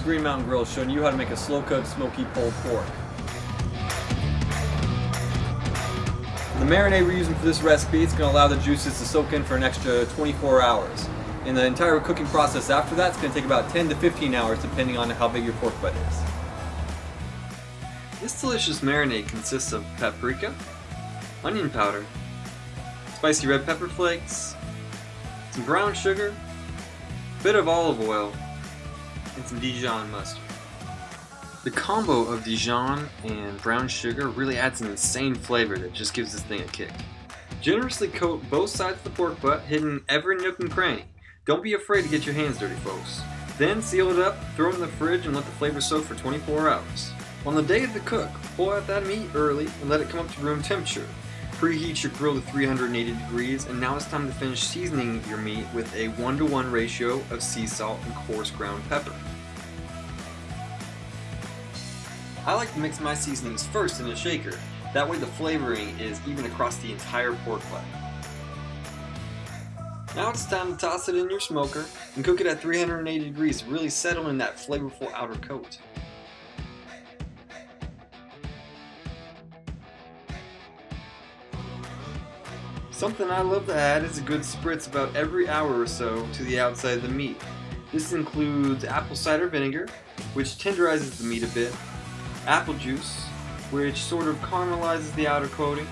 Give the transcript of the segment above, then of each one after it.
Green Mountain Grills showing you how to make a slow-cooked, smoky pulled pork. The marinade we're using for this recipe, it's going to allow the juices to soak in for an extra 24 hours. And the entire cooking process after that is going to take about 10 to 15 hours depending on how big your pork butt is. This delicious marinade consists of paprika, onion powder, spicy red pepper flakes, some brown sugar, a bit of olive oil, and some Dijon mustard. The combo of Dijon and brown sugar really adds an insane flavor that just gives this thing a kick. Generously coat both sides of the pork butt, hidden every nook and cranny. Don't be afraid to get your hands dirty, folks. Then seal it up, throw it in the fridge, and let the flavor soak for 24 hours. On the day of the cook, pull out that meat early and let it come up to room temperature. Preheat your grill to 380 degrees, and now it's time to finish seasoning your meat with a 1-to-1 ratio of sea salt and coarse ground pepper. I like to mix my seasonings first in a shaker. That way the flavoring is even across the entire pork butt. Now it's time to toss it in your smoker and cook it at 380 degrees to really settle in that flavorful outer coat. Something I love to add is a good spritz about every hour or so to the outside of the meat. This includes apple cider vinegar, which tenderizes the meat a bit, apple juice, which sort of caramelizes the outer coating,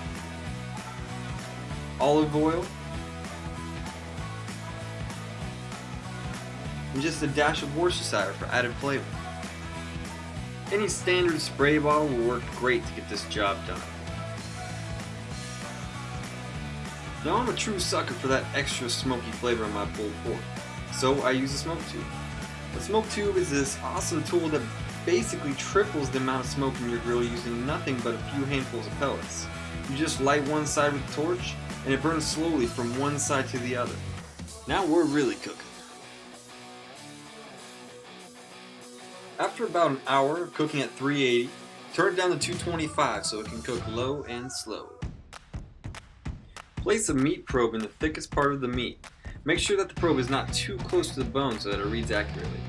olive oil, and just a dash of Worcestershire for added flavor. Any standard spray bottle will work great to get this job done. Now I'm a true sucker for that extra smoky flavor on my pulled pork, so I use a smoke tube. A smoke tube is this awesome tool that basically triples the amount of smoke in your grill using nothing but a few handfuls of pellets. You just light one side with a torch and it burns slowly from one side to the other. Now we're really cooking. After about an hour of cooking at 380, turn it down to 225 so it can cook low and slow. Place a meat probe in the thickest part of the meat. Make sure that the probe is not too close to the bone so that it reads accurately.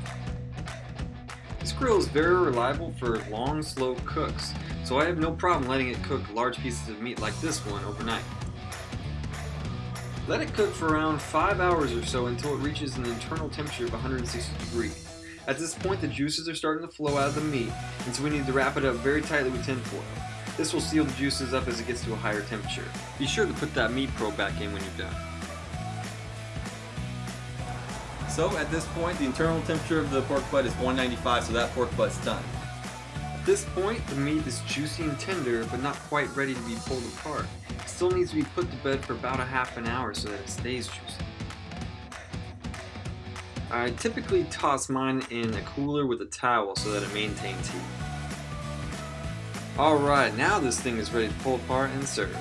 This grill is very reliable for long, slow cooks, so I have no problem letting it cook large pieces of meat like this one overnight. Let it cook for around 5 hours or so until it reaches an internal temperature of 160 degrees. At this point, the juices are starting to flow out of the meat, and so we need to wrap it up very tightly with tin foil. This will seal the juices up as it gets to a higher temperature. Be sure to put that meat probe back in when you're done. So at this point, the internal temperature of the pork butt is 195, so that pork butt's done. At this point, the meat is juicy and tender, but not quite ready to be pulled apart. It still needs to be put to bed for about a half an hour so that it stays juicy. I typically toss mine in a cooler with a towel so that it maintains heat. Alright, now this thing is ready to pull apart and serve.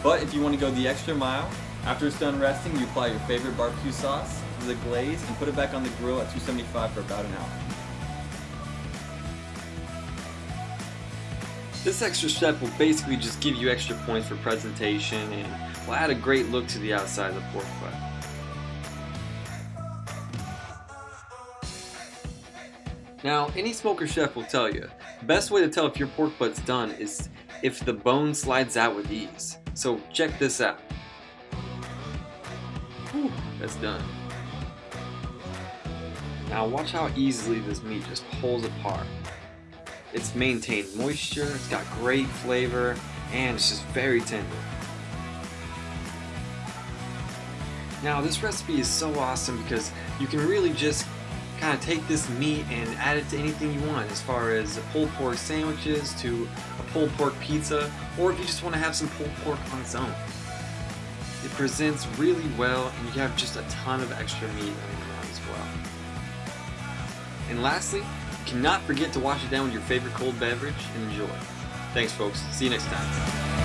But if you want to go the extra mile, after it's done resting, you apply your favorite barbecue sauce to the glaze and put it back on the grill at 275 for about an hour. This extra step will basically just give you extra points for presentation and will add a great look to the outside of the pork butt. Now, any smoker chef will tell you, the best way to tell if your pork butt's done is if the bone slides out with ease. So check this out. Whew, that's done. Now watch how easily this meat just pulls apart. It's maintained moisture, it's got great flavor, and it's just very tender. Now this recipe is so awesome because you can really just kind of take this meat and add it to anything you want, as far as pulled pork sandwiches to a pulled pork pizza, or if you just want to have some pulled pork on its own. It presents really well and you have just a ton of extra meat on your own as well. And lastly, cannot forget to wash it down with your favorite cold beverage and enjoy. Thanks folks, see you next time.